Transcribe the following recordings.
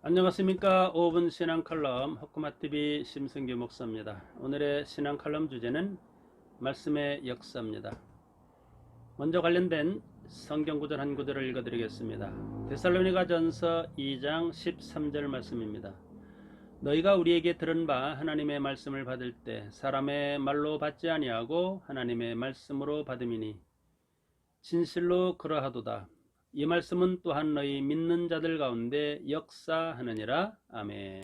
안녕하십니까. 5분 신앙 칼럼 허쿠마TV 심승규 목사입니다. 오늘의 신앙 칼럼 주제는 말씀의 역사입니다. 먼저 관련된 성경 구절 한 구절을 읽어드리겠습니다. 데살로니가 전서 2장 13절 말씀입니다. 너희가 우리에게 들은 바 하나님의 말씀을 받을 때 사람의 말로 받지 아니하고 하나님의 말씀으로 받음이니 진실로 그러하도다. 이 말씀은 또한 너희 믿는 자들 가운데 역사하느니라. 아멘.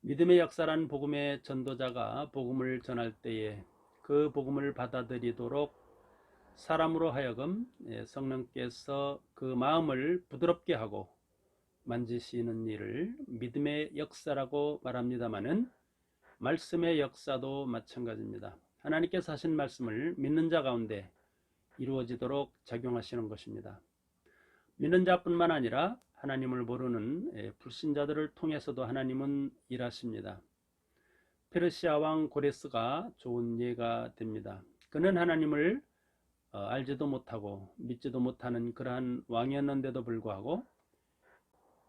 믿음의 역사란 복음의 전도자가 복음을 전할 때에 그 복음을 받아들이도록 사람으로 하여금 성령께서 그 마음을 부드럽게 하고 만지시는 일을 믿음의 역사라고 말합니다마는 말씀의 역사도 마찬가지입니다. 하나님께서 하신 말씀을 믿는 자 가운데 이루어지도록 작용하시는 것입니다. 믿는 자뿐만 아니라 하나님을 모르는 불신자들을 통해서도 하나님은 일하십니다. 페르시아 왕 고레스가 좋은 예가 됩니다. 그는 하나님을 알지도 못하고 믿지도 못하는 그러한 왕이었는데도 불구하고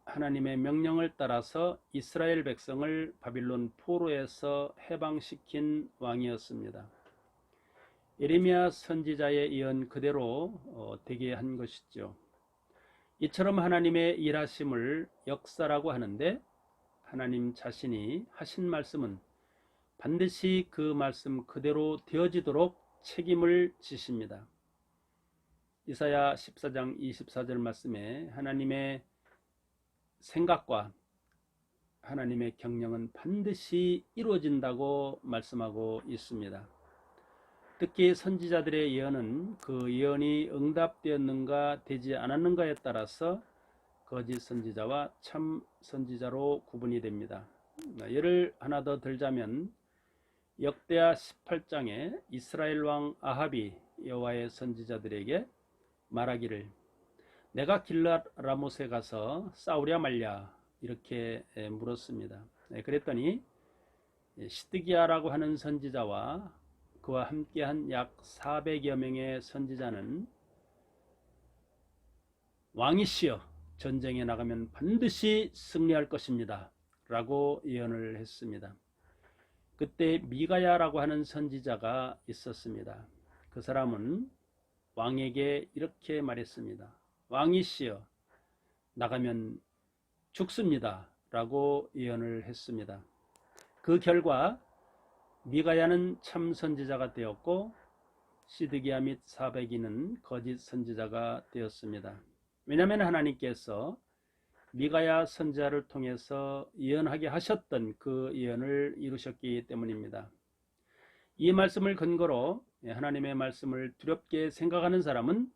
하나님의 명령을 따라서 이스라엘 백성을 바빌론 포로에서 해방시킨 왕이었습니다. 예레미야 선지자의 예언 그대로 되게 한 것이죠. 이처럼 하나님의 일하심을 역사라고 하는데 하나님 자신이 하신 말씀은 반드시 그 말씀 그대로 되어지도록 책임을 지십니다. 이사야 14장 24절 말씀에 하나님의 생각과 하나님의 경영은 반드시 이루어진다고 말씀하고 있습니다. 특히 선지자들의 예언은 그 예언이 응답되었는가 되지 않았는가에 따라서 거짓 선지자와 참 선지자로 구분이 됩니다. 예를 하나 더 들자면 역대하 18장에 이스라엘 왕 아합이 여호와의 선지자들에게 말하기를 내가 길랏 라못에 가서 싸우랴 말랴 이렇게 물었습니다. 그랬더니 시드기야라고 하는 선지자와 그와 함께한 약 400여 명의 선지자는 왕이시여 전쟁에 나가면 반드시 승리할 것입니다 라고 예언을 했습니다. 그때 미가야라고 하는 선지자가 있었습니다. 그 사람은 왕에게 이렇게 말했습니다. 왕이시여 나가면 죽습니다 라고 예언을 했습니다. 그 결과 미가야는 참 선지자가 되었고 시드기야 및 사백이는 거짓 선지자가 되었습니다. 왜냐하면 하나님께서 미가야 선지자를 통해서 예언하게 하셨던 그 예언을 이루셨기 때문입니다. 이 말씀을 근거로 하나님의 말씀을 두렵게 생각하는 사람은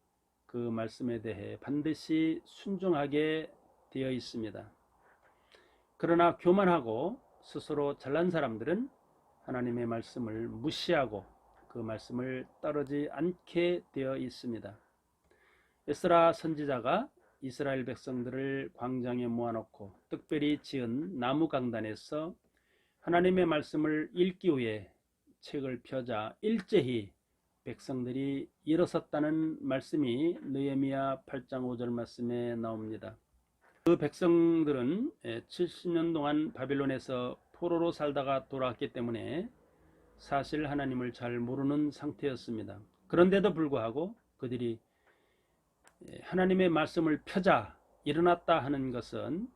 그 말씀에 대해 반드시 순종하게 되어 있습니다. 그러나 교만하고 스스로 잘난 사람들은 하나님의 말씀을 무시하고 그 말씀을 따르지 않게 되어 있습니다. 에스라 선지자가 이스라엘 백성들을 광장에 모아놓고 특별히 지은 나무 강단에서 하나님의 말씀을 읽기 위해 책을 펴자 일제히 백성들이 일어섰다는 말씀이 느헤미야 8장 5절 말씀에 나옵니다. 그 백성들은 70년 동안 바빌론에서 포로로 살다가 돌아왔기 때문에 사실 하나님을 잘 모르는 상태였습니다. 그런데도 불구하고 그들이 하나님의 말씀을 펴자 일어났다 하는 것은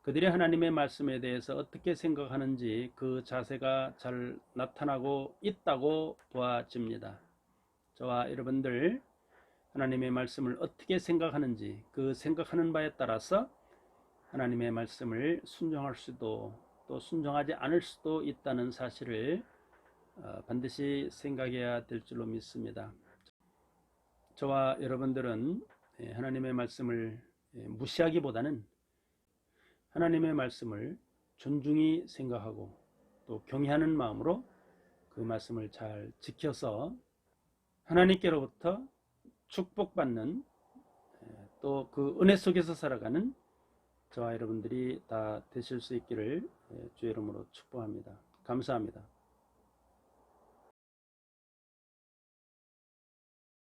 그들이 하나님의 말씀에 대해서 어떻게 생각하는지 그 자세가 잘 나타나고 있다고 보아집니다. 저와 여러분들 하나님의 말씀을 어떻게 생각하는지 그 생각하는 바에 따라서 하나님의 말씀을 순종할 수도 또 순종하지 않을 수도 있다는 사실을 반드시 생각해야 될 줄로 믿습니다. 저와 여러분들은 하나님의 말씀을 무시하기보다는 하나님의 말씀을 존중히 생각하고 또 경외하는 마음으로 그 말씀을 잘 지켜서 하나님께로부터 축복받는 또 그 은혜 속에서 살아가는 저와 여러분들이 다 되실 수 있기를 주의 이름으로 축복합니다. 감사합니다.